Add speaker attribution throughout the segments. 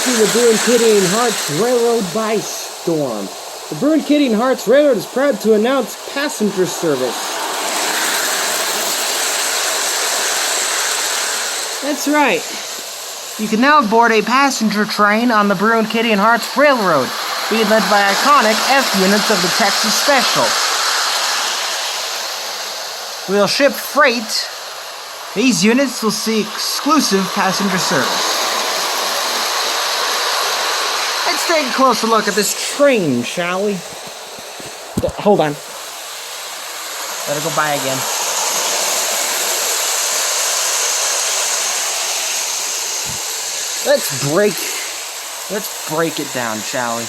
Speaker 1: taking the Bruin Kitty and Hearts Railroad by storm. The Bruin Kitty and Hearts Railroad is proud to announce passenger service. That's right. You can now board a passenger train on the Bruin Kitty and Hearts Railroad, being led by iconic F units of the Texas Special. We'll ship freight. These units will see exclusive passenger service. Let's take a closer look at this train, shall we? Hold on. Let it go by again. Let's break it down, shall we?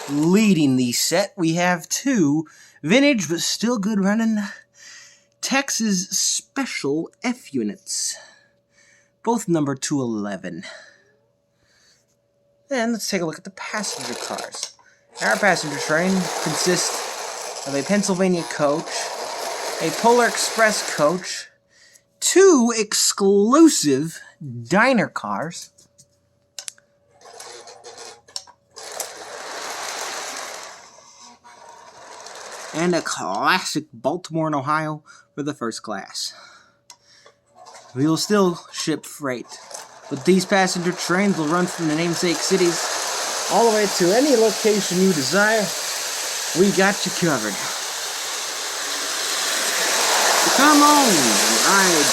Speaker 1: Leading the set, we have two vintage but still good running Texas Special F units, both number 211. Then let's take a look at the passenger cars. Our passenger train consists of a Pennsylvania coach, a Polar Express coach, two exclusive diner cars, and a classic Baltimore and Ohio for the first class. We will still ship freight, but these passenger trains will run from the namesake cities all the way to any location you desire. We got you covered. So come on and ride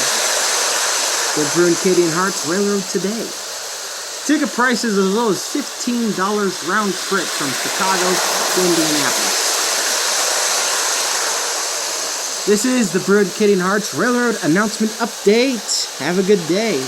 Speaker 1: the Bruin Kitty and Hearts Railroad today. Ticket prices as low as $15 round trip from Chicago to Indianapolis. This is the Bruin Kitty and Hearts Railroad announcement update. Have a good day.